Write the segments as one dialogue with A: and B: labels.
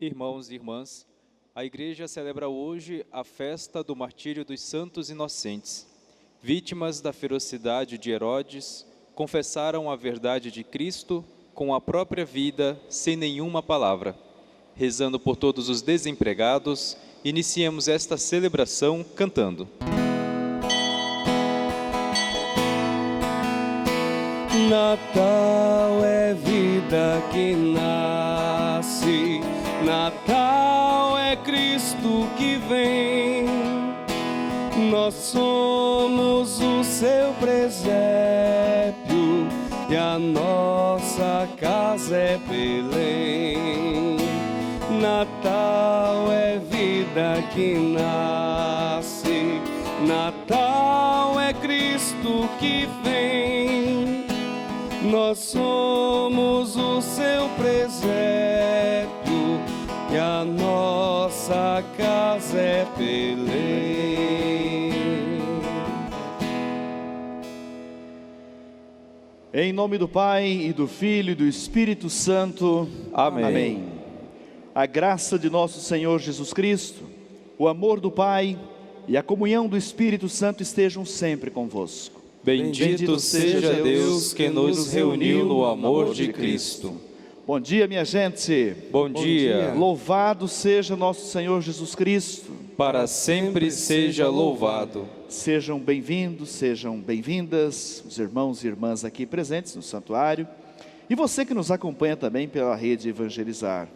A: Irmãos e irmãs, a Igreja celebra hoje a festa do martírio dos santos inocentes. Vítimas da ferocidade de Herodes, confessaram a verdade de Cristo com a própria vida, sem nenhuma palavra. Rezando por todos os desempregados, iniciemos esta celebração cantando.
B: Natal é vida que nasce, Natal é Cristo que vem. Nós somos o seu presépio e a nossa casa é Belém. Natal é vida que nasce, Natal é Cristo que vem. Nós somos o seu presépio e a nossa casa é Belém.
C: Em nome do Pai, e do Filho e do Espírito Santo.
A: Amém.
C: Amém. A graça de nosso Senhor Jesus Cristo, o amor do Pai e a comunhão do Espírito Santo estejam sempre convosco.
A: Bendito seja Deus que nos reuniu no amor de Cristo.
C: Bom dia, minha gente.
A: Bom dia.
C: Louvado seja nosso Senhor Jesus Cristo.
A: Para sempre seja louvado.
C: Sejam bem-vindos, sejam bem-vindas, os irmãos e irmãs aqui presentes no santuário. E você que nos acompanha também pela rede Evangelizar.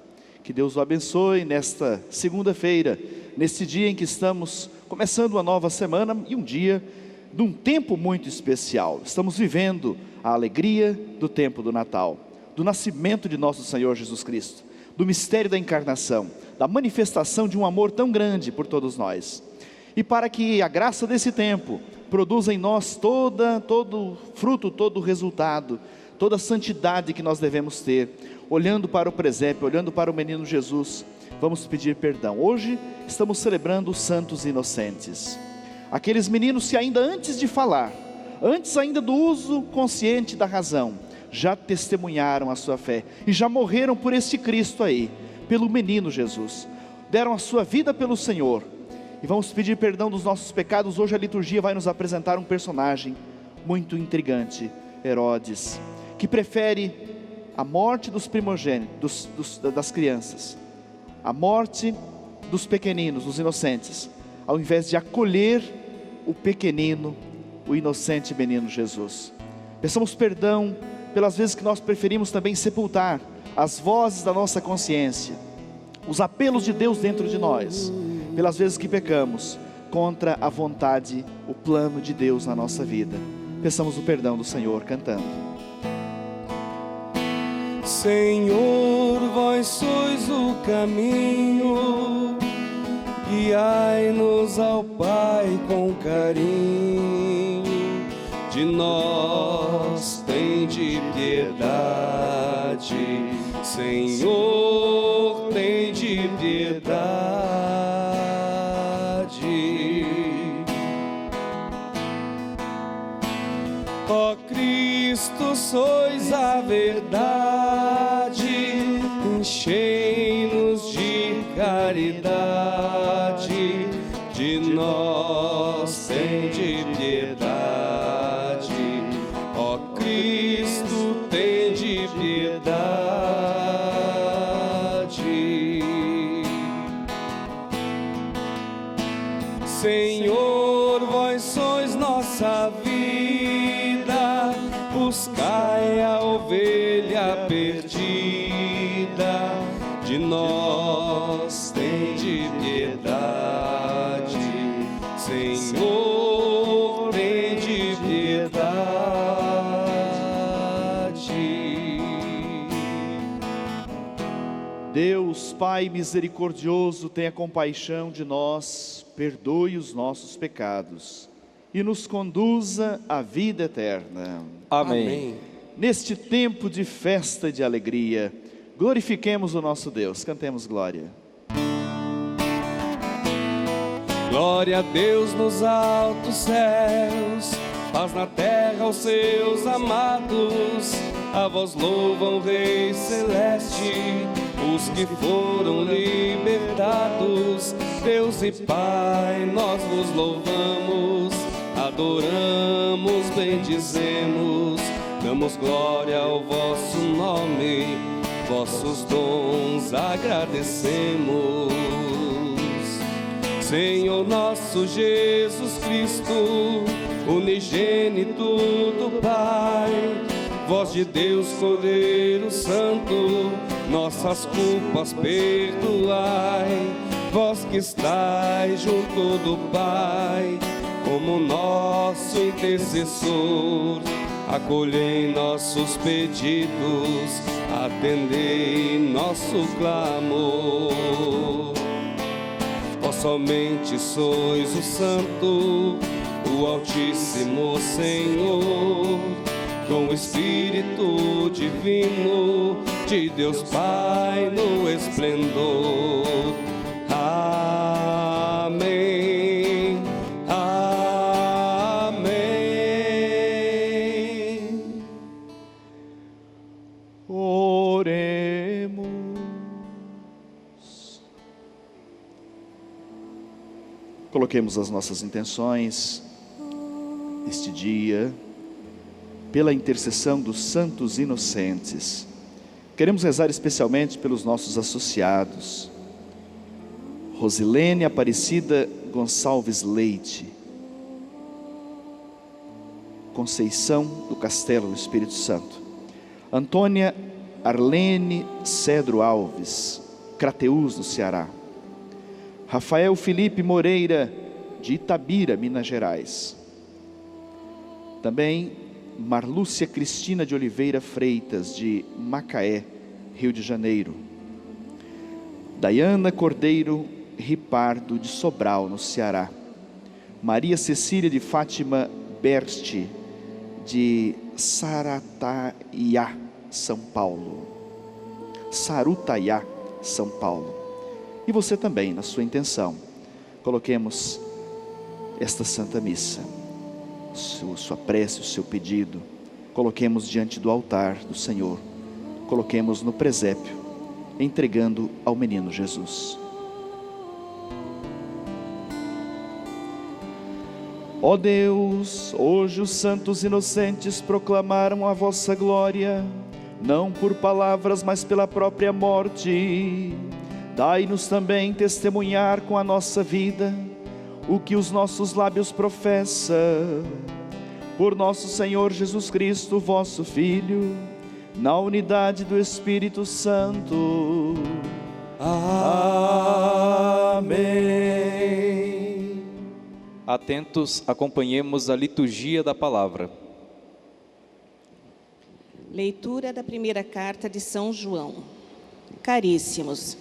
C: Que Deus o abençoe nesta segunda-feira, neste dia em que estamos começando uma nova semana e um dia de um tempo muito especial. Estamos vivendo a alegria do tempo do Natal, do nascimento de nosso Senhor Jesus Cristo, do mistério da encarnação, da manifestação de um amor tão grande por todos nós. E para que a graça desse tempo produza em nós todo fruto, todo resultado, toda a santidade que nós devemos ter, olhando para o presépio, olhando para o menino Jesus, vamos pedir perdão. Hoje estamos celebrando os santos inocentes. Aqueles meninos que ainda antes de falar, antes ainda do uso consciente da razão, já testemunharam a sua fé e já morreram por este Cristo aí, pelo menino Jesus. Deram a sua vida pelo Senhor. E vamos pedir perdão dos nossos pecados. Hoje a liturgia vai nos apresentar um personagem muito intrigante, Herodes, que prefere a morte dos primogênitos, das crianças, a morte dos pequeninos, dos inocentes, ao invés de acolher o pequenino, o inocente menino Jesus. Peçamos perdão pelas vezes que nós preferimos também sepultar as vozes da nossa consciência, os apelos de Deus dentro de nós, pelas vezes que pecamos contra a vontade, o plano de Deus na nossa vida. Peçamos o perdão do Senhor cantando.
B: Senhor, vós sois o caminho, guiai-nos ao Pai com carinho. De nós tende piedade, Senhor, tende piedade. Ó Cristo, sois a verdade, enchei-nos de caridade, de nós tende piedade. Ó Cristo, tende piedade. Senhor, vós sois nossa vida, buscai a ovelha perdida, de nós tende piedade. Senhor, tende piedade.
C: Deus, Pai misericordioso, tenha compaixão de nós, perdoe os nossos pecados e nos conduza à vida eterna.
A: Amém.
C: Neste tempo de festa e de alegria, glorifiquemos o nosso Deus, cantemos glória.
B: Glória a Deus nos altos céus, paz na terra aos seus amados. A vós louvam, Rei Celeste, os os que foram libertados. Deus e Pai, nós vos louvamos, adoramos, bendizemos, damos glória ao vosso nome, vossos dons agradecemos. Senhor nosso Jesus Cristo, unigênito do Pai, voz de Deus, Cordeiro Santo, nossas culpas perdoai. Vós que estais junto do Pai, como nosso intercessor, acolhei nossos pedidos, atendei nosso clamor. Vós somente sois o Santo, o Altíssimo Senhor, com o Espírito Divino de Deus Pai no esplendor. Amém, amém.
C: Oremos. Coloquemos as nossas intenções este dia, pela intercessão dos santos inocentes. Queremos rezar especialmente pelos nossos associados, Rosilene Aparecida Gonçalves Leite, Conceição do Castelo do Espírito Santo, Antônia Arlene Cedro Alves, Crateús, no Ceará, Rafael Felipe Moreira, de Itabira, Minas Gerais, também Marlúcia Cristina de Oliveira Freitas, de Macaé, Rio de Janeiro, Daiana Cordeiro Ripardo, de Sobral, no Ceará, Maria Cecília de Fátima Bersti, de Sarutaiá, São Paulo. Sarutaiá, São Paulo. E você também, na sua intenção, coloquemos esta Santa Missa, sua prece, o seu pedido, coloquemos diante do altar do Senhor, coloquemos no presépio, entregando ao menino Jesus. Ó Deus, hoje os santos inocentes proclamaram a vossa glória, não por palavras, mas pela própria morte. Dai-nos também testemunhar com a nossa vida o que os nossos lábios professam. Por nosso Senhor Jesus Cristo, vosso Filho, na unidade do Espírito Santo. Amém.
A: Atentos, acompanhemos a liturgia da palavra.
D: Leitura da primeira carta de São João. Caríssimos,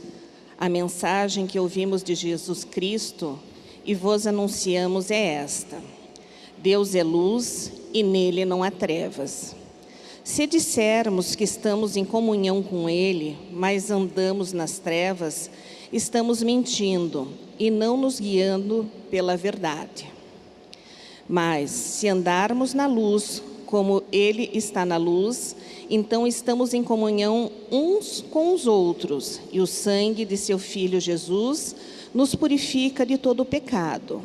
D: a mensagem que ouvimos de Jesus Cristo e vos anunciamos é esta: Deus é luz e nele não há trevas. Se dissermos que estamos em comunhão com Ele, mas andamos nas trevas, estamos mentindo e não nos guiando pela verdade. Mas, se andarmos na luz, como Ele está na luz, então estamos em comunhão uns com os outros, e o sangue de seu Filho Jesus nos purifica de todo o pecado.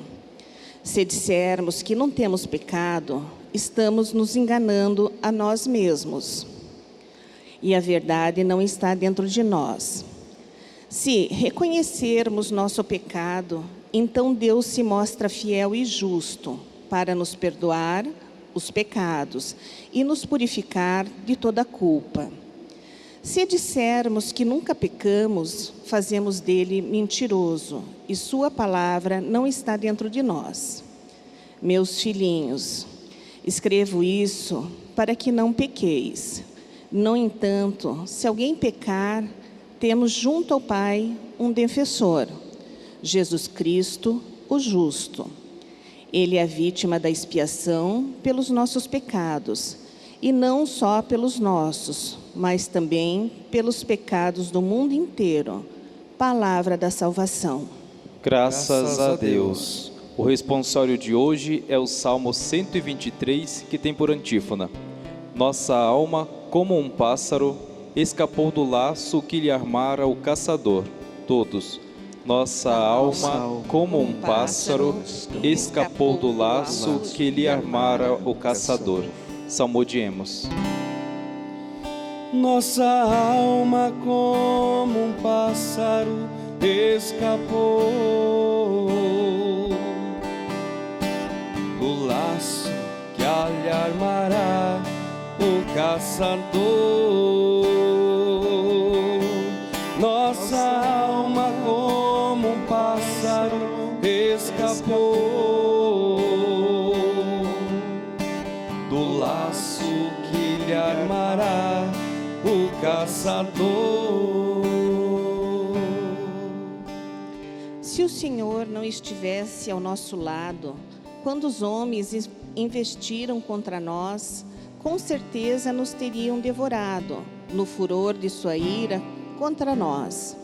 D: Se dissermos que não temos pecado, estamos nos enganando a nós mesmos, e a verdade não está dentro de nós. Se reconhecermos nosso pecado, então Deus se mostra fiel e justo para nos perdoar os pecados e nos purificar de toda culpa. Se dissermos que nunca pecamos, fazemos dele mentiroso, e sua palavra não está dentro de nós. Meus filhinhos, escrevo isso para que não pequeis. No entanto, se alguém pecar, temos junto ao Pai um defensor, Jesus Cristo, o justo. Ele é a vítima da expiação pelos nossos pecados, e não só pelos nossos, mas também pelos pecados do mundo inteiro. Palavra da salvação.
A: Graças a Deus. O responsório de hoje é o Salmo 123, que tem por antífona: Nossa alma, como um pássaro, escapou do laço que lhe armara o caçador. Todos. Nossa alma, como um pássaro, escapou do laço que lhe armara o caçador. Salmodiemos.
B: Nossa alma, como um pássaro, escapou do laço que lhe armará o caçador. Nossa alma, como um pássaro, escapou do laço que lhe armará o caçador.
D: Se o Senhor não estivesse ao nosso lado, quando os homens investiram contra nós, com certeza nos teriam devorado, no furor de sua ira contra nós.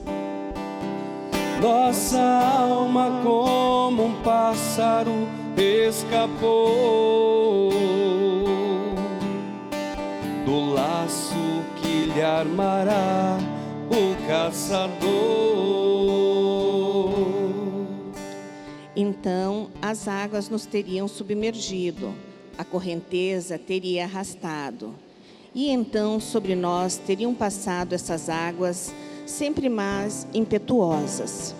B: Nossa alma, como um pássaro, escapou do laço que lhe armará o caçador.
D: Então as águas nos teriam submergido, a correnteza teria arrastado. E então sobre nós teriam passado essas águas, sempre mais impetuosas.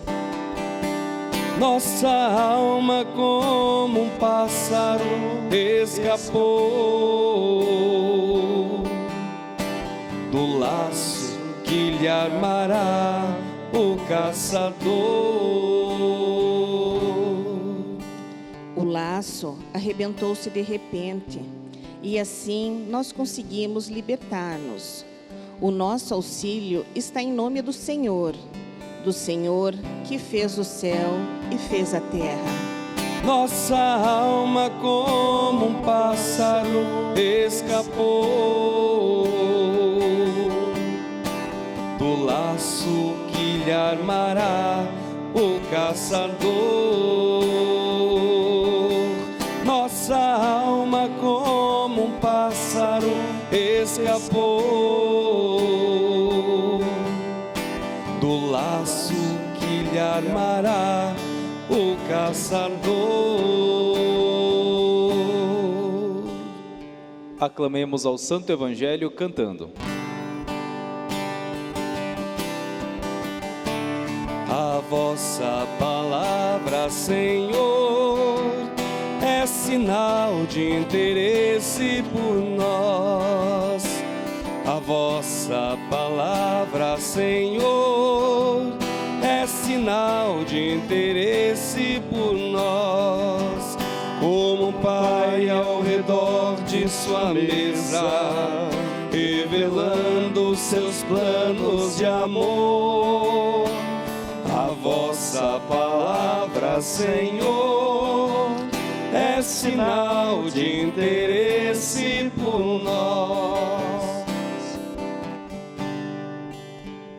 B: Nossa alma, como um pássaro, escapou do laço que lhe armará o caçador.
D: O laço arrebentou-se de repente, e assim nós conseguimos libertar-nos. O nosso auxílio está em nome do Senhor que fez o céu e fez a terra.
B: Nossa alma, como um pássaro, escapou do laço que lhe armará o caçador. Nossa alma, como um pássaro, escapou do laço que lhe armará o caçador.
A: Aclamemos ao Santo Evangelho cantando.
B: A vossa palavra, Senhor, é sinal de interesse por nós. A vossa palavra, Senhor, é sinal de interesse por nós. Como um pai ao redor de sua mesa, revelando seus planos de amor. A vossa palavra, Senhor, é sinal de interesse por nós.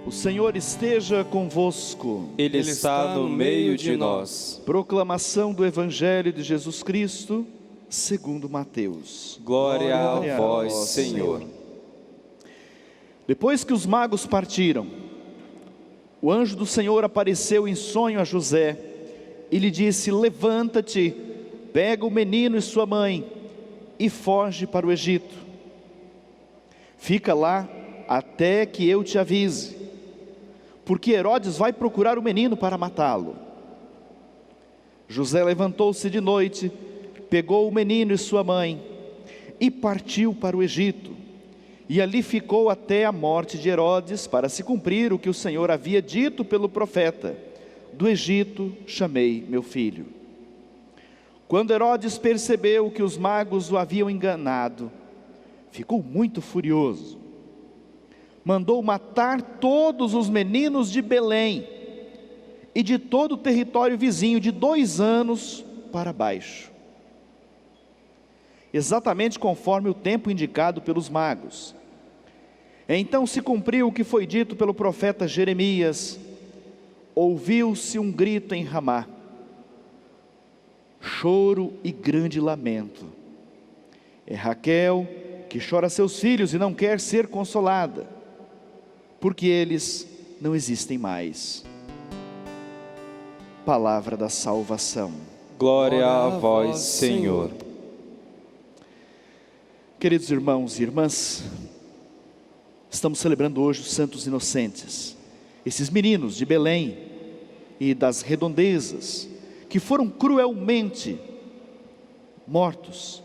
C: O Senhor esteja convosco.
A: Ele está no meio de nós.
C: Proclamação do Evangelho de Jesus Cristo, segundo Mateus.
A: Glória a vós, Senhor.
C: Depois que os magos partiram, o anjo do Senhor apareceu em sonho a José e lhe disse: levanta-te, pega o menino e sua mãe e foge para o Egito. Fica lá até que eu te avise, porque Herodes vai procurar o menino para matá-lo. José levantou-se de noite, pegou o menino e sua mãe e partiu para o Egito. E ali ficou até a morte de Herodes, para se cumprir o que o Senhor havia dito pelo profeta: do Egito chamei meu filho. Quando Herodes percebeu que os magos o haviam enganado, ficou muito furioso. Mandou matar todos os meninos de Belém e de todo o território vizinho, de 2 anos para baixo, exatamente conforme o tempo indicado pelos magos. Então se cumpriu o que foi dito pelo profeta Jeremias: ouviu-se um grito em Ramá, choro e grande lamento. É Raquel que chora seus filhos e não quer ser consolada, porque eles não existem mais. Palavra da salvação.
A: Glória a vós, Senhor.
C: Queridos irmãos e irmãs, estamos celebrando hoje os Santos Inocentes, esses meninos de Belém e das redondezas, que foram cruelmente mortos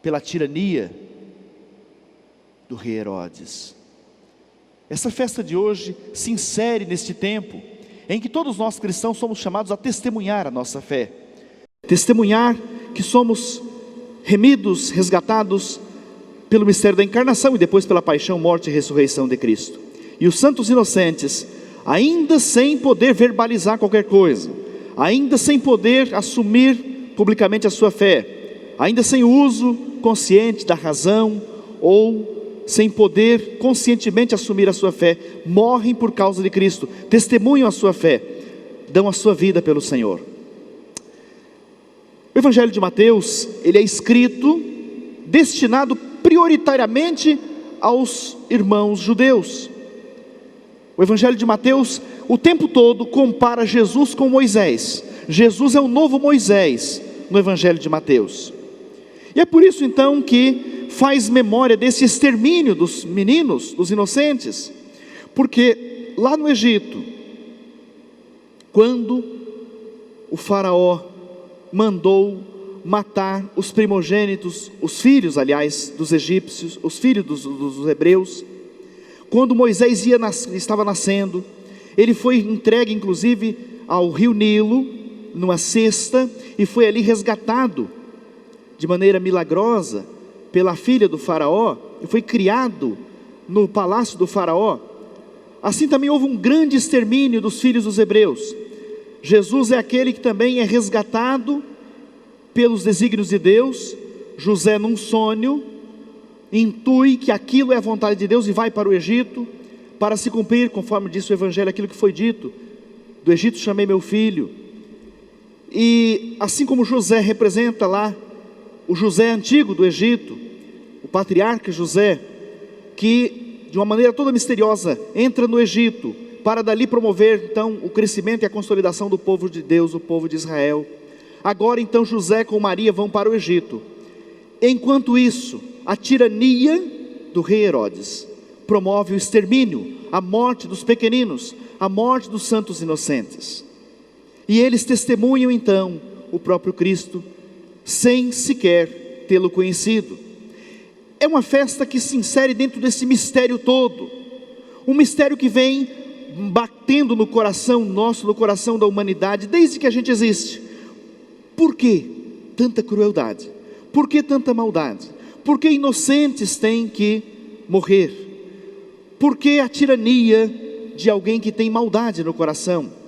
C: pela tirania do rei Herodes. Essa festa de hoje se insere neste tempo em que todos nós cristãos somos chamados a testemunhar a nossa fé, testemunhar que somos remidos, resgatados pelo mistério da encarnação e depois pela paixão, morte e ressurreição de Cristo. E os santos inocentes, ainda sem poder verbalizar qualquer coisa, ainda sem poder assumir publicamente a sua fé, ainda sem o uso consciente da razão ou sem poder conscientemente assumir a sua fé, morrem por causa de Cristo, testemunham a sua fé, dão a sua vida pelo Senhor. O Evangelho de Mateus, ele é escrito, destinado prioritariamente aos irmãos judeus. O Evangelho de Mateus, o tempo todo, compara Jesus com Moisés. Jesus é o novo Moisés no Evangelho de Mateus. E é por isso então que faz memória desse extermínio dos meninos, dos inocentes, porque lá no Egito, quando o faraó mandou matar os primogênitos, os filhos, aliás, dos egípcios, os filhos dos hebreus, quando Moisés estava nascendo, ele foi entregue inclusive ao rio Nilo, numa cesta, e foi ali resgatado de maneira milagrosa pela filha do faraó, e foi criado no palácio do faraó. Assim também houve um grande extermínio dos filhos dos hebreus. Jesus é aquele que também é resgatado pelos desígnios de Deus. José, num sonho, intui que aquilo é a vontade de Deus e vai para o Egito, para se cumprir, conforme disse o Evangelho, aquilo que foi dito: do Egito chamei meu filho. E assim como José representa lá o José antigo do Egito, o patriarca José, que de uma maneira toda misteriosa entra no Egito, para dali promover então o crescimento e a consolidação do povo de Deus, o povo de Israel. Agora então José com Maria vão para o Egito. Enquanto isso, a tirania do rei Herodes promove o extermínio, a morte dos pequeninos, a morte dos santos inocentes. E eles testemunham então o próprio Cristo, sem sequer tê-lo conhecido. É uma festa que se insere dentro desse mistério todo, um mistério que vem batendo no coração nosso, no coração da humanidade, desde que a gente existe. Por que tanta crueldade? Por que tanta maldade? Por que inocentes têm que morrer? Por que a tirania de alguém que tem maldade no coração?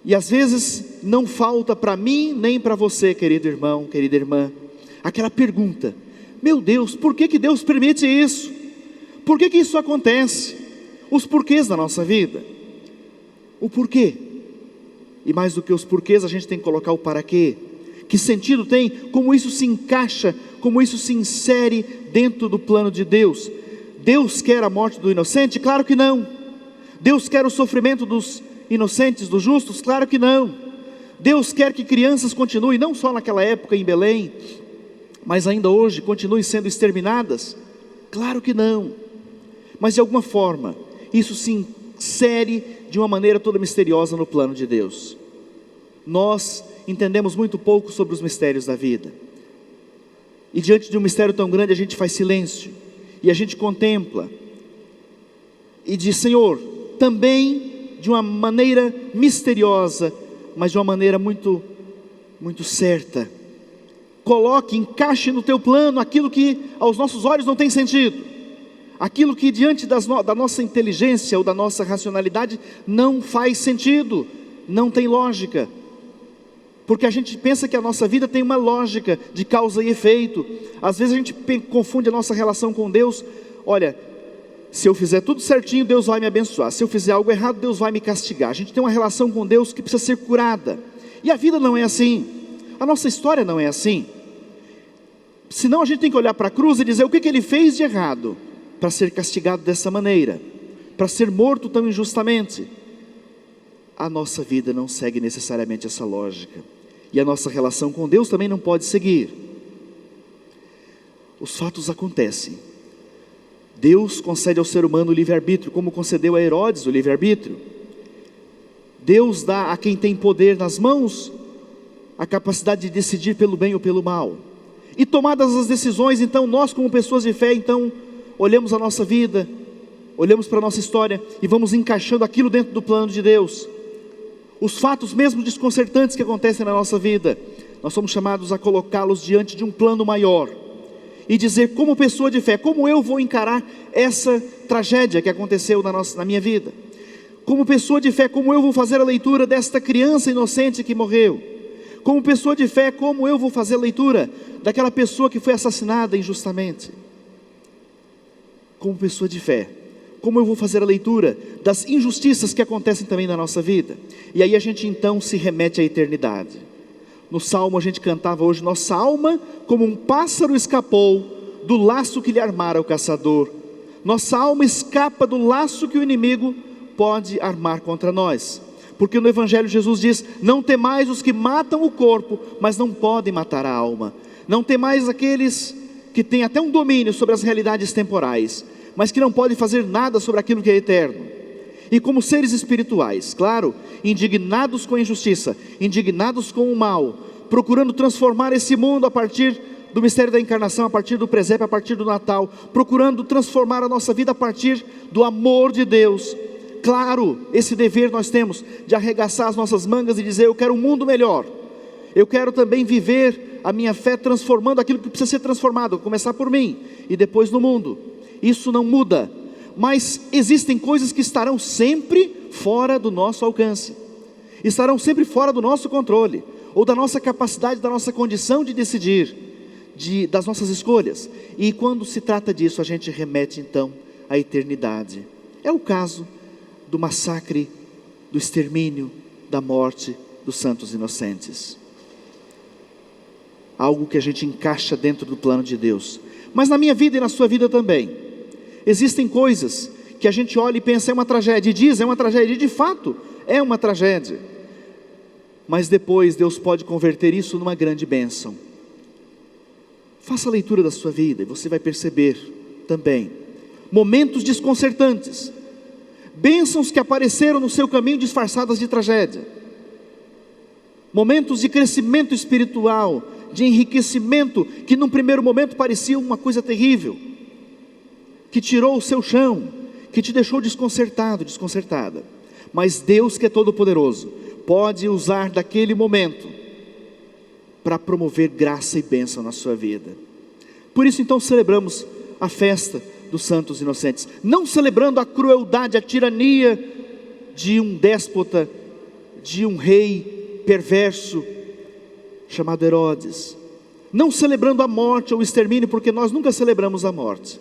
C: E às vezes não falta para mim nem para você, querido irmão, querida irmã, aquela pergunta: meu Deus, por que Deus permite isso? Por que isso acontece? Os porquês da nossa vida. O porquê. E mais do que os porquês, a gente tem que colocar o para quê. Que sentido tem? Como isso se encaixa? Como isso se insere dentro do plano de Deus? Deus quer a morte do inocente? Claro que não. Deus quer o sofrimento dos inocentes, dos justos? Claro que não. Deus quer que crianças continuem, não só naquela época em Belém, mas ainda hoje, continuem sendo exterminadas? Claro que não. Mas de alguma forma, isso se insere de uma maneira toda misteriosa no plano de Deus. Nós entendemos muito pouco sobre os mistérios da vida, e diante de um mistério tão grande a gente faz silêncio, e a gente contempla, e diz: Senhor, também de uma maneira misteriosa, mas de uma maneira muito, muito certa, coloque, encaixe no teu plano aquilo que aos nossos olhos não tem sentido, aquilo que diante da nossa inteligência ou da nossa racionalidade não faz sentido, não tem lógica, porque a gente pensa que a nossa vida tem uma lógica de causa e efeito. Às vezes a gente confunde a nossa relação com Deus. Olha, se eu fizer tudo certinho, Deus vai me abençoar. Se eu fizer algo errado, Deus vai me castigar. A gente tem uma relação com Deus que precisa ser curada. E a vida não é assim. A nossa história não é assim. Senão a gente tem que olhar para a cruz e dizer: o que Ele fez de errado para ser castigado dessa maneira? para ser morto tão injustamente. A nossa vida não segue necessariamente essa lógica, e a nossa relação com Deus também não pode seguir. Os fatos acontecem. Deus concede ao ser humano o livre-arbítrio, como concedeu a Herodes o livre-arbítrio. Deus dá a quem tem poder nas mãos a capacidade de decidir pelo bem ou pelo mal. E tomadas as decisões, então nós como pessoas de fé, então olhamos a nossa vida, olhamos para a nossa história e vamos encaixando aquilo dentro do plano de Deus. Os fatos mesmo desconcertantes que acontecem na nossa vida, nós somos chamados a colocá-los diante de um plano maior e dizer, como pessoa de fé, como eu vou encarar essa tragédia que aconteceu na minha vida? Como pessoa de fé, como eu vou fazer a leitura desta criança inocente que morreu? Como pessoa de fé, como eu vou fazer a leitura daquela pessoa que foi assassinada injustamente? Como pessoa de fé, como eu vou fazer a leitura das injustiças que acontecem também na nossa vida? E aí a gente então se remete à eternidade. No Salmo a gente cantava hoje, nossa alma como um pássaro escapou do laço que lhe armara o caçador. Nossa alma escapa do laço que o inimigo pode armar contra nós. Porque no Evangelho Jesus diz, não temais os que matam o corpo, mas não podem matar a alma. Não temais aqueles que têm até um domínio sobre as realidades temporais, mas que não podem fazer nada sobre aquilo que é eterno. E como seres espirituais, claro, indignados com a injustiça, indignados com o mal, procurando transformar esse mundo a partir do mistério da encarnação, a partir do presépio, a partir do Natal, procurando transformar a nossa vida a partir do amor de Deus. Claro, esse dever nós temos de arregaçar as nossas mangas e dizer, eu quero um mundo melhor. Eu quero também viver a minha fé transformando aquilo que precisa ser transformado, começar por mim e depois no mundo. Isso não muda, mas existem coisas que estarão sempre fora do nosso alcance, estarão sempre fora do nosso controle, ou da nossa capacidade, da nossa condição de decidir, das nossas escolhas. E quando se trata disso, a gente remete então à eternidade. É o caso do massacre, do extermínio, da morte dos santos inocentes. Algo que a gente encaixa dentro do plano de Deus. Mas na minha vida e na sua vida também, existem coisas que a gente olha e pensa, é uma tragédia, e diz, é uma tragédia, e de fato, é uma tragédia. Mas depois Deus pode converter isso numa grande bênção. Faça a leitura da sua vida e você vai perceber também momentos desconcertantes, bênçãos que apareceram no seu caminho disfarçadas de tragédia, momentos de crescimento espiritual, de enriquecimento, que num primeiro momento parecia uma coisa terrível, que tirou o seu chão, que te deixou desconcertado, desconcertada. Mas Deus, que é todo poderoso, pode usar daquele momento para promover graça e bênção na sua vida. Por isso então celebramos a festa dos santos inocentes, não celebrando a crueldade, a tirania de um déspota, de um rei perverso chamado Herodes, não celebrando a morte ou o extermínio, porque nós nunca celebramos a morte,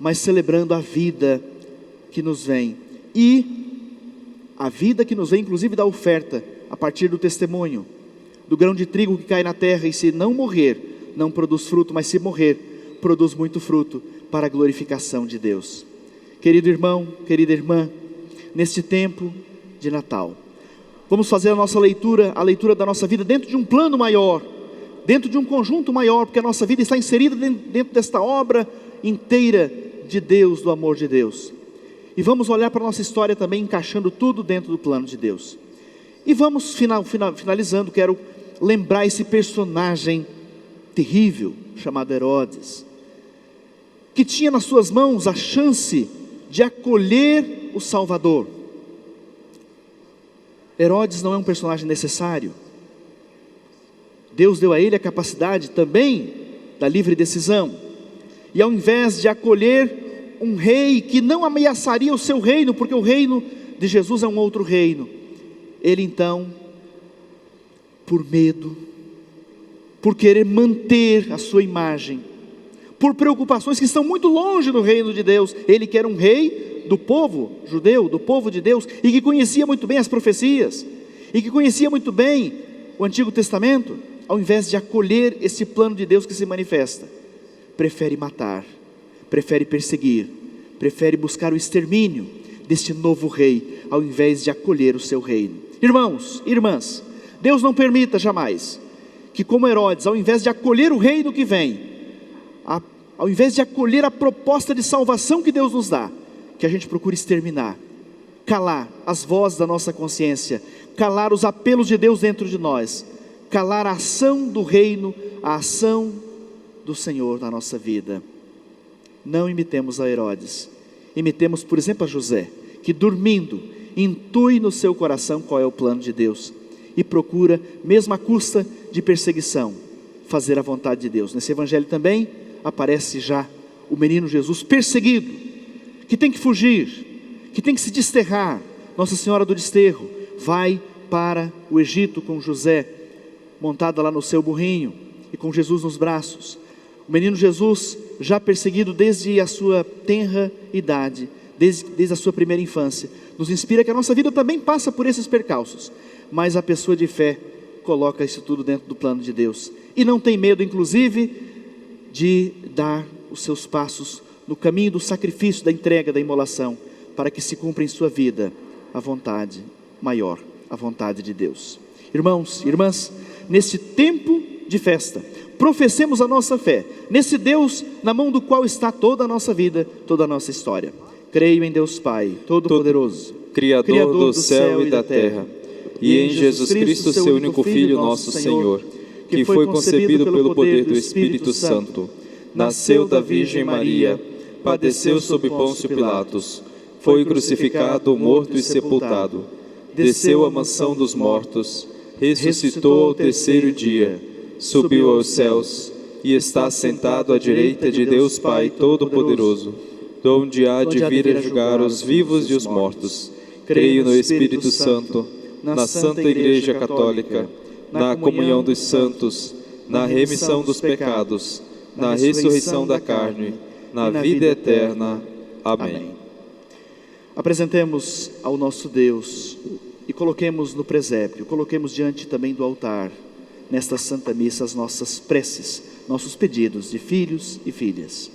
C: mas celebrando a vida que nos vem, e a vida que nos vem inclusive da oferta, a partir do testemunho, do grão de trigo que cai na terra, e se não morrer, não produz fruto, mas se morrer, produz muito fruto, para a glorificação de Deus. Querido irmão, querida irmã, neste tempo de Natal, vamos fazer a nossa leitura, a leitura da nossa vida dentro de um plano maior, dentro de um conjunto maior, porque a nossa vida está inserida dentro desta obra inteira de Deus, do amor de Deus. E vamos olhar para a nossa história também, encaixando tudo dentro do plano de Deus. E vamos finalizando, quero lembrar esse personagem terrível, chamado Herodes, que tinha nas suas mãos a chance de acolher o Salvador. Herodes não é um personagem necessário. Deus deu a ele a capacidade também da livre decisão. E ao invés de acolher um rei que não ameaçaria o seu reino, porque o reino de Jesus é um outro reino, ele então, por medo, por querer manter a sua imagem, por preocupações que estão muito longe do reino de Deus, ele que era um rei do povo judeu, do povo de Deus, e que conhecia muito bem as profecias, e que conhecia muito bem o Antigo Testamento, ao invés de acolher esse plano de Deus que se manifesta, prefere matar, prefere perseguir, prefere buscar o extermínio deste novo rei, ao invés de acolher o seu reino. Irmãos, irmãs, Deus não permita jamais que, como Herodes, ao invés de acolher o reino que vem, ao invés de acolher a proposta de salvação que Deus nos dá, que a gente procure exterminar, calar as vozes da nossa consciência, calar os apelos de Deus dentro de nós, calar a ação do reino, a ação do Senhor na nossa vida. Não imitemos a Herodes, imitemos, por exemplo, a José, que dormindo, intui no seu coração qual é o plano de Deus, e procura, mesmo à custa de perseguição, fazer a vontade de Deus. Nesse evangelho também aparece já o menino Jesus perseguido, que tem que fugir, que tem que se desterrar. Nossa Senhora do Desterro vai para o Egito com José, montada lá no seu burrinho, e com Jesus nos braços. O menino Jesus, já perseguido desde a sua tenra idade, desde a sua primeira infância, nos inspira que a nossa vida também passa por esses percalços, mas a pessoa de fé coloca isso tudo dentro do plano de Deus, e não tem medo, inclusive, de dar os seus passos no caminho do sacrifício, da entrega, da imolação, para que se cumpra em sua vida a vontade maior, a vontade de Deus. Irmãos, irmãs, neste tempo de festa, professemos a nossa fé nesse Deus na mão do qual está toda a nossa vida, toda a nossa história. Creio em Deus Pai Todo-Poderoso,
A: Criador do céu e da terra, e em Jesus Cristo, seu único Filho, nosso Senhor, que foi concebido pelo poder do Espírito Santo, nasceu da Virgem Maria, padeceu sob Pôncio Pilatos, foi crucificado, morto e sepultado, desceu à mansão dos mortos, ressuscitou ao terceiro dia, subiu aos céus e está sentado à direita de Deus Pai Todo-Poderoso, donde há de vir a julgar os vivos e os mortos. Creio no Espírito Santo, na Santa Igreja Católica, na comunhão dos santos, na remissão dos pecados, na ressurreição da carne, na vida eterna. Amém.
C: Apresentemos ao nosso Deus e coloquemos no presépio, coloquemos diante também do altar, nesta Santa Missa, as nossas preces, nossos pedidos de filhos e filhas.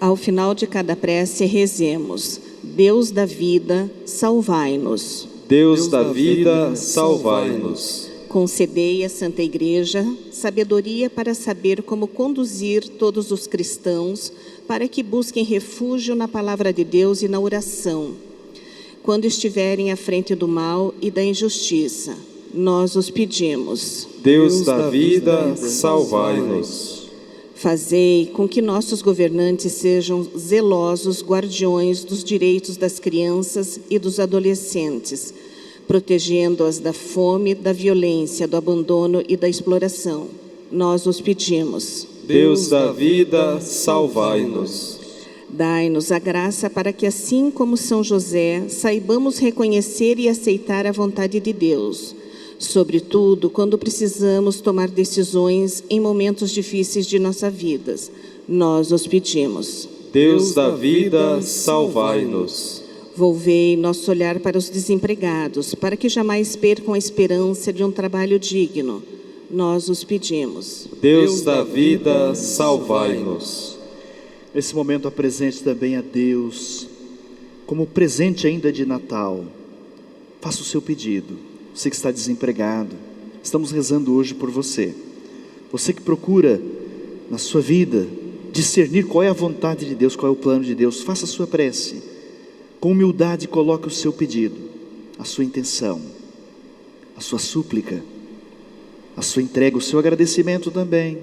D: Ao final de cada prece, rezemos: Deus da vida, salvai-nos.
A: Deus da vida, salvai-nos.
D: Concedei à Santa Igreja sabedoria para saber como conduzir todos os cristãos para que busquem refúgio na palavra de Deus e na oração, quando estiverem à frente do mal e da injustiça. Nós os pedimos.
A: Deus da vida, salvai-nos.
D: Fazei com que nossos governantes sejam zelosos guardiões dos direitos das crianças e dos adolescentes, protegendo-as da fome, da violência, do abandono e da exploração. Nós os pedimos.
A: Deus da vida, salvai-nos.
D: Dai-nos a graça para que, assim como São José, saibamos reconhecer e aceitar a vontade de Deus, sobretudo quando precisamos tomar decisões em momentos difíceis de nossa vida. Nós os pedimos.
A: Deus da vida, salvai-nos.
D: Volvei nosso olhar para os desempregados, para que jamais percam a esperança de um trabalho digno. Nós os pedimos.
A: Deus da vida, salvai-nos.
C: Nesse momento apresente também a Deus, como presente ainda de Natal. Faça o seu pedido. Você que está desempregado, estamos rezando hoje por você. Você que procura na sua vida discernir qual é a vontade de Deus, qual é o plano de Deus, faça a sua prece. Com humildade coloque o seu pedido, a sua intenção, a sua súplica, a sua entrega, o seu agradecimento também.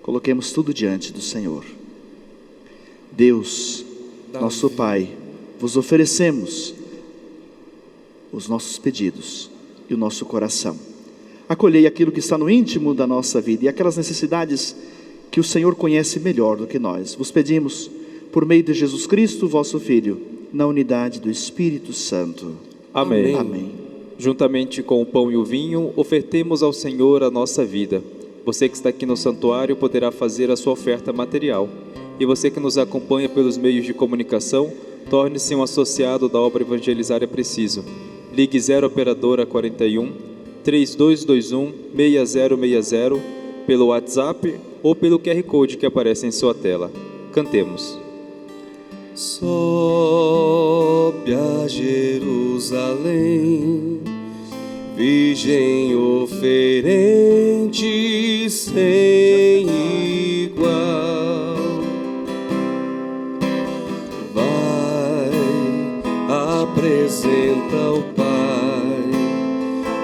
C: Coloquemos tudo diante do Senhor. Deus, nosso Pai, vos oferecemos os nossos pedidos e o nosso coração. Acolhei aquilo que está no íntimo da nossa vida e aquelas necessidades que o Senhor conhece melhor do que nós. Vos pedimos, por meio de Jesus Cristo, vosso Filho, na unidade do Espírito Santo.
A: Amém.
C: Amém.
A: Juntamente com o pão e o vinho, ofertemos ao Senhor a nossa vida. Você que está aqui no santuário poderá fazer a sua oferta material. E você que nos acompanha pelos meios de comunicação, torne-se um associado da obra Evangelizar é Preciso. Ligue 0 Operadora 41 3221 6060 pelo WhatsApp ou pelo QR Code que aparece em sua tela. Cantemos.
B: Sobe a Jerusalém, Virgem oferente sem igual. Vai, apresenta ao Pai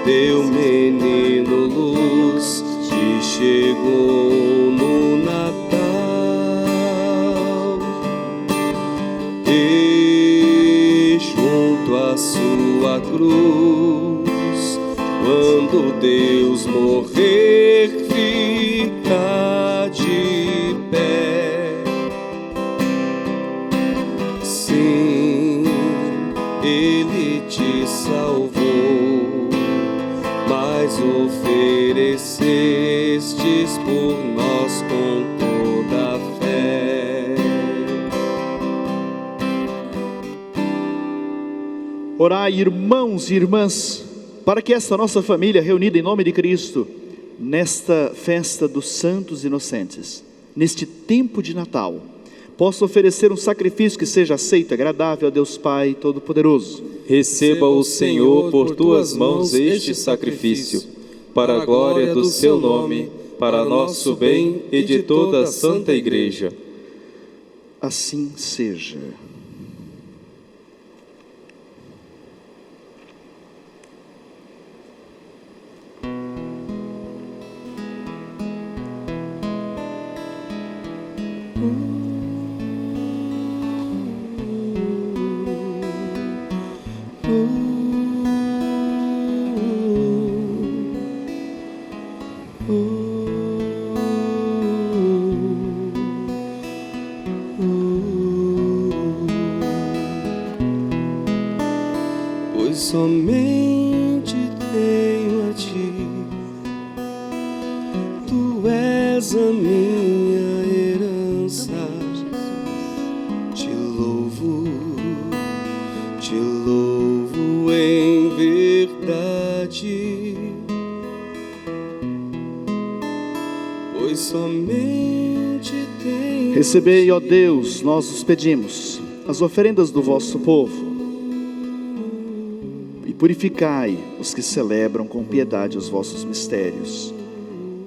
B: teu menino luz que chegou no Natal. E junto à sua cruz, quando Deus morrer, fica de pé. Sim, Ele te salvou, mas oferecestes por nós com toda a fé.
C: Orai, irmãos e irmãs, para que esta nossa família reunida em nome de Cristo, nesta festa dos Santos Inocentes, neste tempo de Natal, possa oferecer um sacrifício que seja aceito e agradável a Deus Pai Todo-Poderoso.
A: Receba o Senhor por tuas mãos este sacrifício, para a glória do seu nome, para nosso bem e de toda a Santa Igreja.
C: Assim seja.
B: Pois somente tenho a ti, tu és a minha herança. Te louvo em verdade, pois somente tenho.
C: Recebei, ó Deus, nós os pedimos, as oferendas do vosso povo, e purificai os que celebram com piedade os vossos mistérios,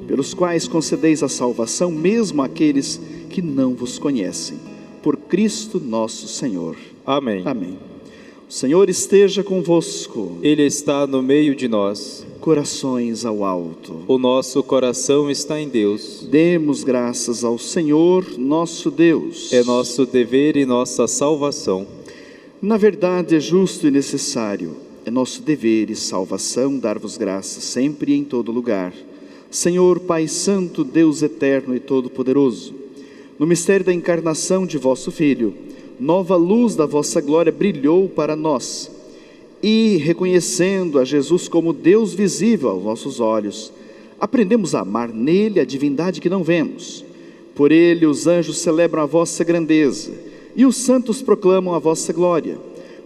C: pelos quais concedeis a salvação mesmo àqueles que não vos conhecem. Por Cristo nosso Senhor.
A: Amém.
C: Amém. O Senhor esteja convosco.
A: Ele está no meio de nós.
C: Corações ao alto.
A: O nosso coração está em Deus.
C: Demos graças ao Senhor, nosso Deus.
A: É nosso dever e nossa salvação.
C: Na verdade, é justo e necessário. É nosso dever e salvação dar-vos graças sempre e em todo lugar. Senhor, Pai Santo, Deus eterno e todo-poderoso, no mistério da encarnação de vosso Filho, nova luz da vossa glória brilhou para nós. E, reconhecendo a Jesus como Deus visível aos nossos olhos, aprendemos a amar nele a divindade que não vemos. Por ele os anjos celebram a vossa grandeza e os santos proclamam a vossa glória.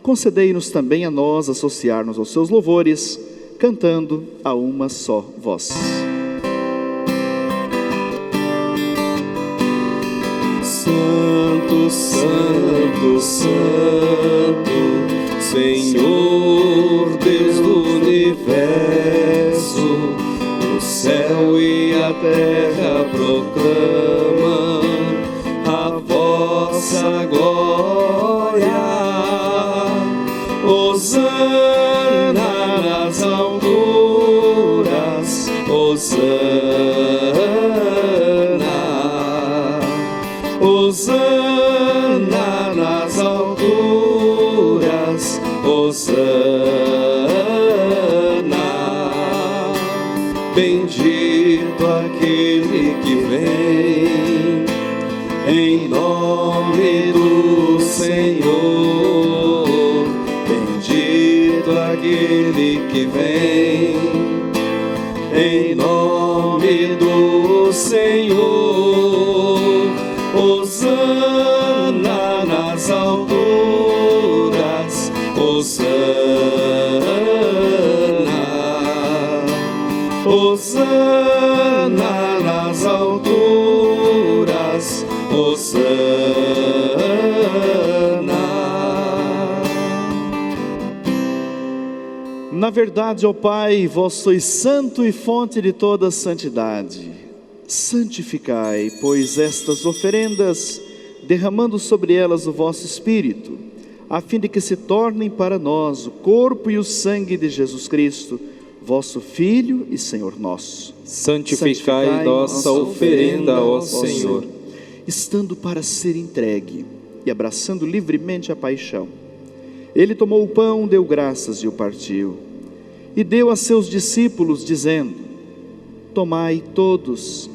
C: Concedei-nos também a nós associar-nos aos seus louvores, cantando a uma só voz.
B: Santo, Santo, Santo, Senhor Deus do universo, o céu e a terra proclamam a vossa glória. Hosana nas alturas, Hosana, Hosana nas alturas, Hosana. Bendito aquele que vem em nome do Senhor. Bendito aquele que vem em nome do Senhor. Hosana nas alturas, Hosana, Hosana nas alturas, Hosana.
C: Na verdade, ó Pai, vós sois santo e fonte de toda santidade. Santificai, pois, estas oferendas, derramando sobre elas o vosso Espírito, a fim de que se tornem para nós o corpo e o sangue de Jesus Cristo, vosso Filho e Senhor nosso.
A: Santificai nossa oferenda, ó Senhor.
C: Estando para ser entregue e abraçando livremente a paixão, ele tomou o pão, deu graças e o partiu, e deu a seus discípulos, dizendo: tomai todos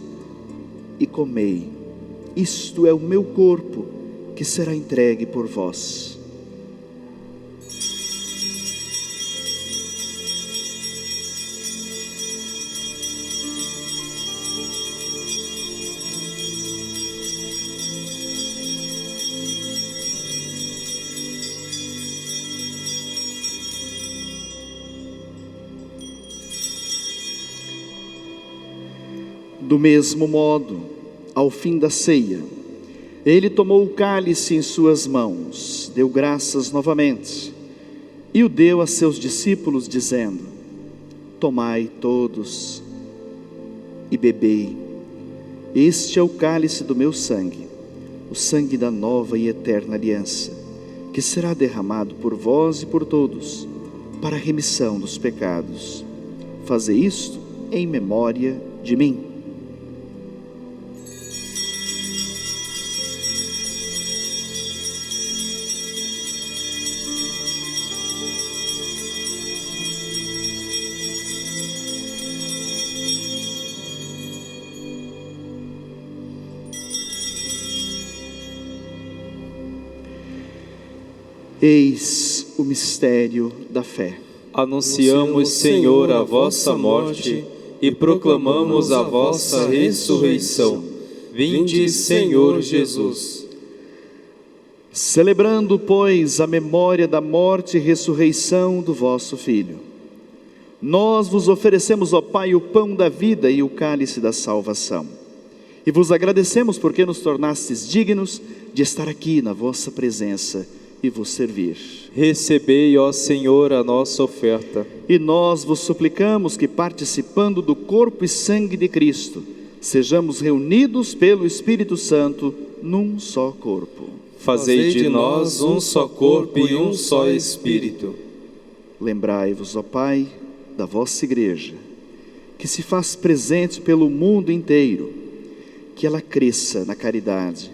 C: e comei, isto é o meu corpo, que será entregue por vós. Do mesmo modo, ao fim da ceia, ele tomou o cálice em suas mãos, deu graças novamente e o deu a seus discípulos, dizendo: tomai todos e bebei, este é o cálice do meu sangue, o sangue da nova e eterna aliança, que será derramado por vós e por todos, para a remissão dos pecados. Fazei isto em memória de mim. Eis o mistério da fé.
A: Anunciamos, Senhor, a vossa morte e proclamamos a vossa ressurreição. Vinde, Senhor Jesus.
C: Celebrando, pois, a memória da morte e ressurreição do vosso Filho, nós vos oferecemos, ó Pai, o pão da vida e o cálice da salvação. E vos agradecemos porque nos tornastes dignos de estar aqui na vossa presença e vos servir.
A: Recebei, ó Senhor, a nossa oferta.
C: E nós vos suplicamos que, participando do corpo e sangue de Cristo, sejamos reunidos pelo Espírito Santo num só corpo.
A: Fazei de nós um só corpo e um só Espírito.
C: Lembrai-vos, ó Pai, da vossa Igreja, que se faz presente pelo mundo inteiro, que ela cresça na caridade,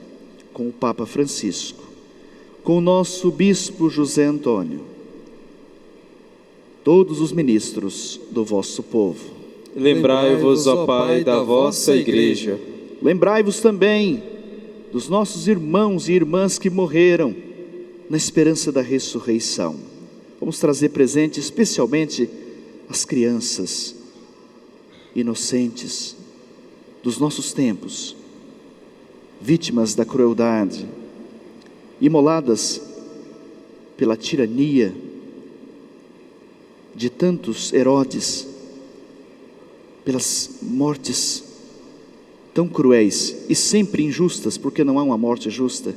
C: com o Papa Francisco, com o nosso Bispo José Antônio, todos os ministros do vosso povo.
A: Lembrai-vos, ó Pai, da vossa Igreja.
C: Lembrai-vos também dos nossos irmãos e irmãs que morreram na esperança da ressurreição. Vamos trazer presente especialmente as crianças inocentes dos nossos tempos, vítimas da crueldade, imoladas pela tirania de tantos Herodes, pelas mortes tão cruéis e sempre injustas, porque não há uma morte justa,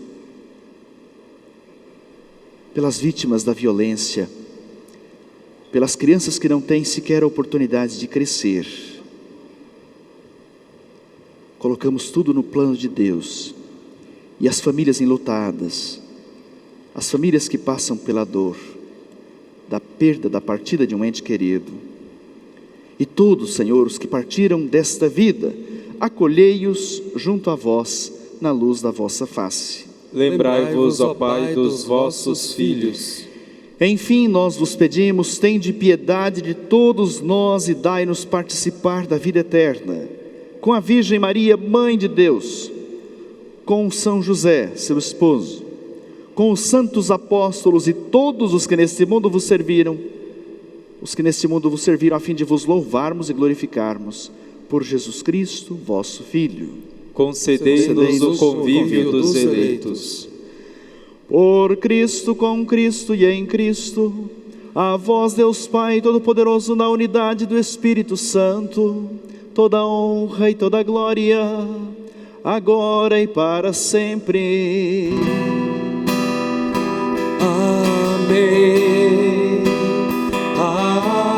C: pelas vítimas da violência, pelas crianças que não têm sequer a oportunidade de crescer. Colocamos tudo no plano de Deus. E as famílias enlutadas, as famílias que passam pela dor da perda, da partida de um ente querido, e todos, Senhor, os que partiram desta vida, acolhei-os junto a vós, na luz da vossa face.
A: Lembrai-vos, ó Pai, dos vossos filhos.
C: Enfim, nós vos pedimos, tende piedade de todos nós e dai-nos participar da vida eterna, com a Virgem Maria, Mãe de Deus, com São José, seu esposo, com os santos apóstolos e todos os que neste mundo vos serviram, a fim de vos louvarmos e glorificarmos, por Jesus Cristo, vosso Filho.
A: Concedei-nos o convívio dos eleitos.
C: Por Cristo, com Cristo e em Cristo, a vós, Deus Pai Todo-Poderoso, na unidade do Espírito Santo, toda honra e toda glória, agora e para sempre.
B: Amém. Amém.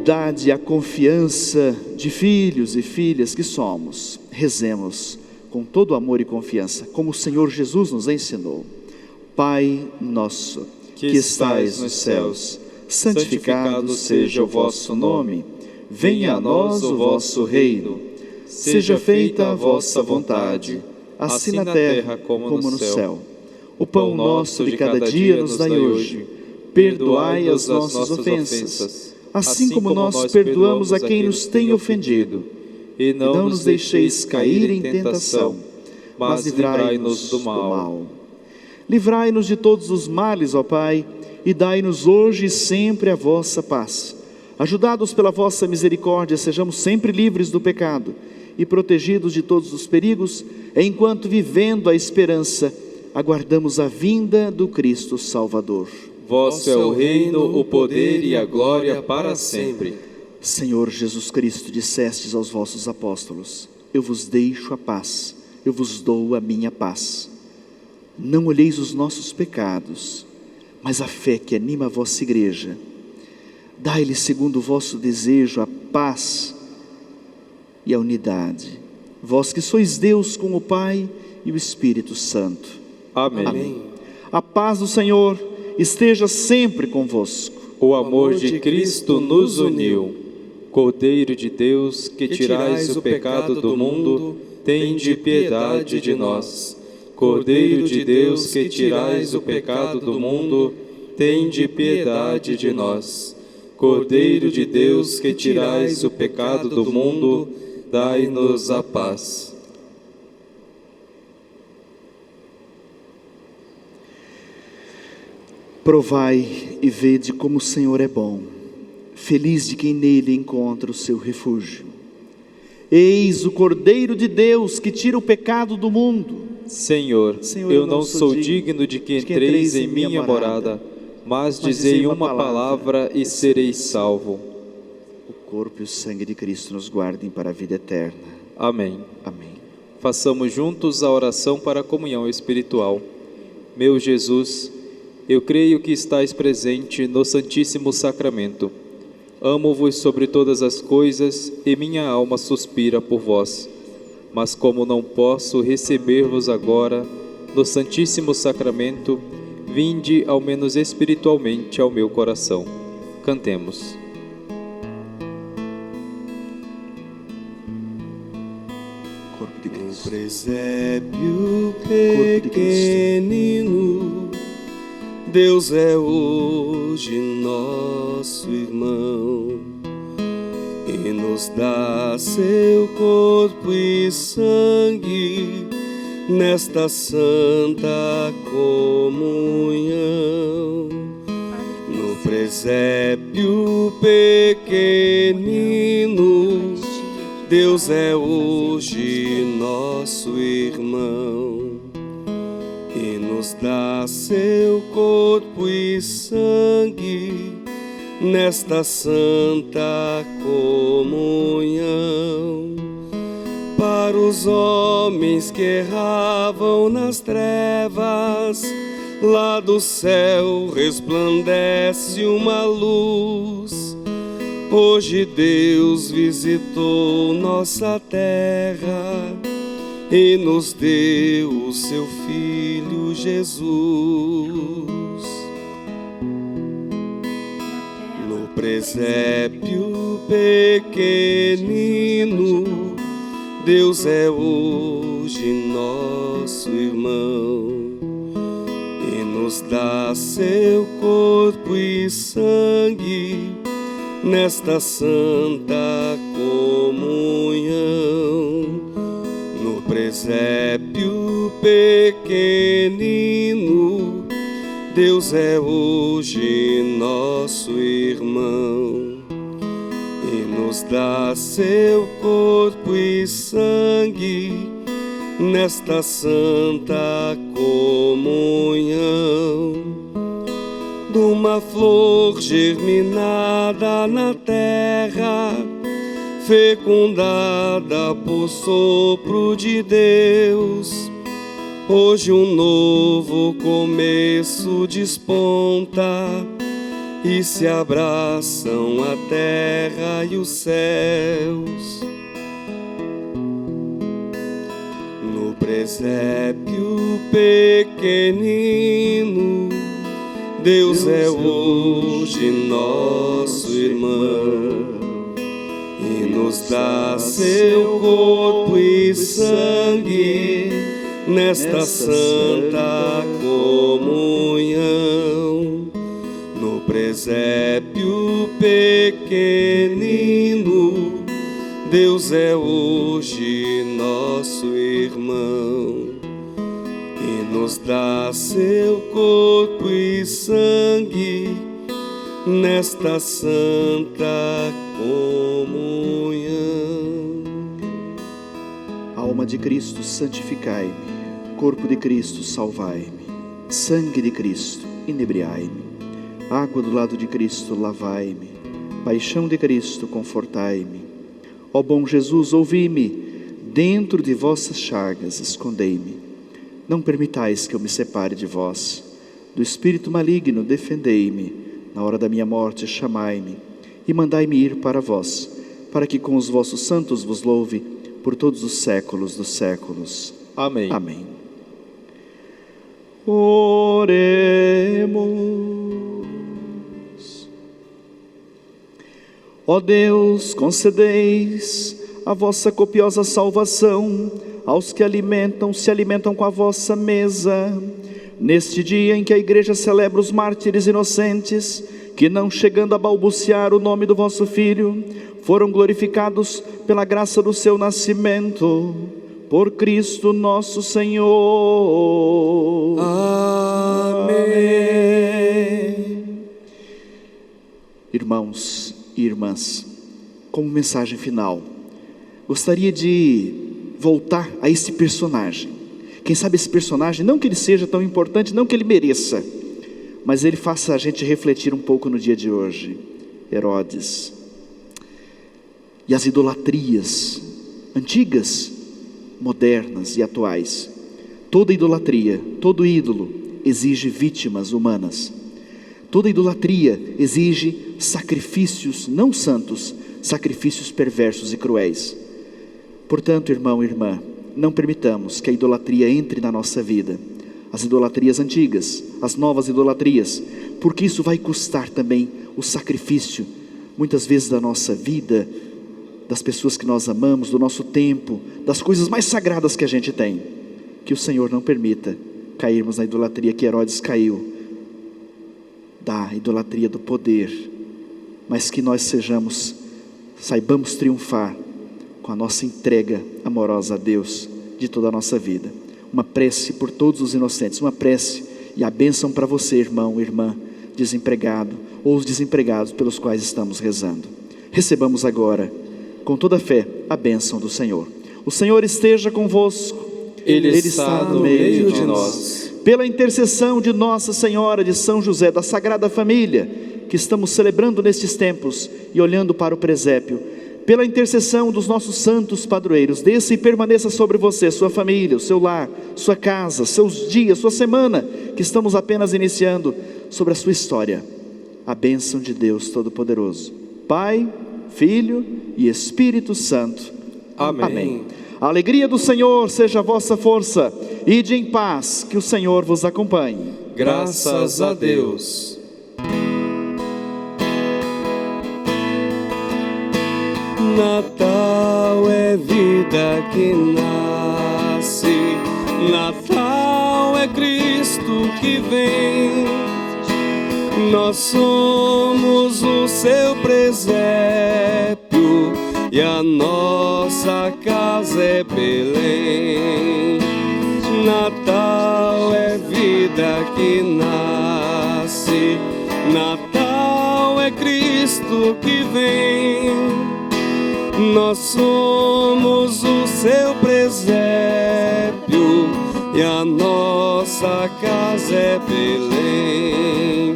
C: humildade e a confiança de filhos e filhas que somos, rezemos com todo amor e confiança, como o Senhor Jesus nos ensinou. Pai nosso, que estais nos céus, santificado seja o vosso nome. Venha a nós o vosso reino. Seja feita a vossa vontade, assim na terra como no céu. O pão nosso de cada dia nos dai hoje. Perdoai as nossas ofensas, assim como nós perdoamos a quem nos tem ofendido. E não nos deixeis cair em tentação, mas livrai-nos do mal. Livrai-nos de todos os males, ó Pai, e dai-nos hoje e sempre a vossa paz. Ajudados pela vossa misericórdia, sejamos sempre livres do pecado e protegidos de todos os perigos, enquanto, vivendo a esperança, aguardamos a vinda do Cristo Salvador.
A: Vosso é o reino, o poder e a glória para sempre.
C: Senhor Jesus Cristo, dissestes aos vossos apóstolos: eu vos deixo a paz, eu vos dou a minha paz. Não olheis os nossos pecados, mas a fé que anima a vossa igreja. Dai-lhe, segundo o vosso desejo, a paz e a unidade. Vós que sois Deus com o Pai e o Espírito Santo.
A: Amém.
C: Amém. A paz do Senhor esteja sempre convosco.
A: O amor de Cristo nos uniu. Cordeiro de Deus, que tirais o pecado do mundo, tende piedade de nós. Cordeiro de Deus, que tirais o pecado do mundo, tende piedade de nós. Cordeiro de Deus, que tirais o pecado do mundo, dai-nos a paz.
C: Provai e vede como o Senhor é bom. Feliz de quem nele encontra o seu refúgio. Eis o Cordeiro de Deus que tira o pecado do mundo.
A: Senhor, eu não sou digno de que entreis em minha morada, mas dizei uma palavra e serei salvo.
C: O corpo e o sangue de Cristo nos guardem para a vida eterna.
A: Amém.
C: Amém.
A: Façamos juntos a oração para a comunhão espiritual. Meu Jesus, eu creio que estais presente no Santíssimo Sacramento. Amo-vos sobre todas as coisas e minha alma suspira por vós. Mas como não posso receber-vos agora no Santíssimo Sacramento, vinde ao menos espiritualmente ao meu coração. Cantemos.
C: Corpo de Cristo.
B: Presépio pequenino, Deus é hoje nosso irmão e nos dá seu corpo e sangue nesta santa comunhão. No presépio pequenino, Deus é hoje nosso irmão e nos dá seu corpo e sangue nesta santa comunhão. Para os homens que erravam nas trevas, lá do céu resplandece uma luz. Hoje Deus visitou nossa terra e nos deu o seu Filho Jesus. No presépio pequenino, Deus é hoje nosso irmão e nos dá seu corpo e sangue nesta santa comunhão. No presépio pequenino, Deus é hoje nosso irmão e nos dá seu corpo e sangue nesta santa comunhão. De uma flor germinada na terra, fecundada por sopro de Deus, hoje um novo começo desponta e se abraçam a terra e os céus. No presépio pequenino, Deus é hoje nosso irmão e nos dá seu corpo e sangue nesta santa comunhão. No presépio pequenino, Deus é hoje nosso irmão e nos dá seu corpo e sangue nesta santa comunhão.
C: Alma de Cristo, santificai-me. Corpo de Cristo, salvai-me. Sangue de Cristo, inebriai-me. Água do lado de Cristo, lavai-me. Paixão de Cristo, confortai-me. Ó bom Jesus, ouvi-me. Dentro de vossas chagas, escondei-me. Não permitais que eu me separe de vós. Do espírito maligno, defendei-me. Na hora da minha morte, chamai-me. E mandai-me ir para vós, para que com os vossos santos vos louve por todos os séculos dos séculos.
A: Amém.
C: Amém. Oremos. Ó Deus, concedeis a vossa copiosa salvação aos que se alimentam com a vossa mesa, neste dia em que a Igreja celebra os mártires inocentes, que não chegando a balbuciar o nome do vosso Filho, foram glorificados pela graça do seu nascimento, por Cristo nosso Senhor.
B: Amém.
C: Irmãos e irmãs, como mensagem final, gostaria de voltar a esse personagem. Quem sabe esse personagem, não que ele seja tão importante, não que ele mereça, mas ele faça a gente refletir um pouco no dia de hoje. Herodes. E as idolatrias antigas, modernas e atuais. Toda idolatria, todo ídolo exige vítimas humanas. Toda idolatria exige sacrifícios não santos, sacrifícios perversos e cruéis. Portanto, irmão e irmã, não permitamos que a idolatria entre na nossa vida. As idolatrias antigas, as novas idolatrias, porque isso vai custar também o sacrifício, muitas vezes da nossa vida, das pessoas que nós amamos, do nosso tempo, das coisas mais sagradas que a gente tem. Que o Senhor não permita cairmos na idolatria que Herodes caiu, da idolatria do poder, mas que nós saibamos triunfar com a nossa entrega amorosa a Deus de toda a nossa vida. Uma prece por todos os inocentes, uma prece e a bênção para você, irmão, irmã, desempregado, ou os desempregados pelos quais estamos rezando. Recebamos agora, com toda a fé, a bênção do Senhor. O Senhor esteja convosco.
B: Ele está no meio de nós.
C: Pela intercessão de Nossa Senhora de São José, da Sagrada Família, que estamos celebrando nestes tempos e olhando para o presépio, pela intercessão dos nossos santos padroeiros, desça e permaneça sobre você, sua família, o seu lar, sua casa, seus dias, sua semana, que estamos apenas iniciando, sobre a sua história, a bênção de Deus Todo-Poderoso, Pai, Filho e Espírito Santo.
B: Amém.
C: Amém. A alegria do Senhor seja a vossa força. Ide em paz, que o Senhor vos acompanhe.
B: Graças a Deus. Natal é vida que nasce, Natal é Cristo que vem. Nós somos o seu presépio e a nossa casa é Belém. Natal é vida que nasce, Natal é Cristo que vem. Nós somos o seu presépio e a nossa casa é Belém.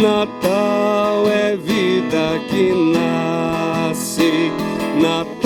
B: Natal é vida que nasce, Natal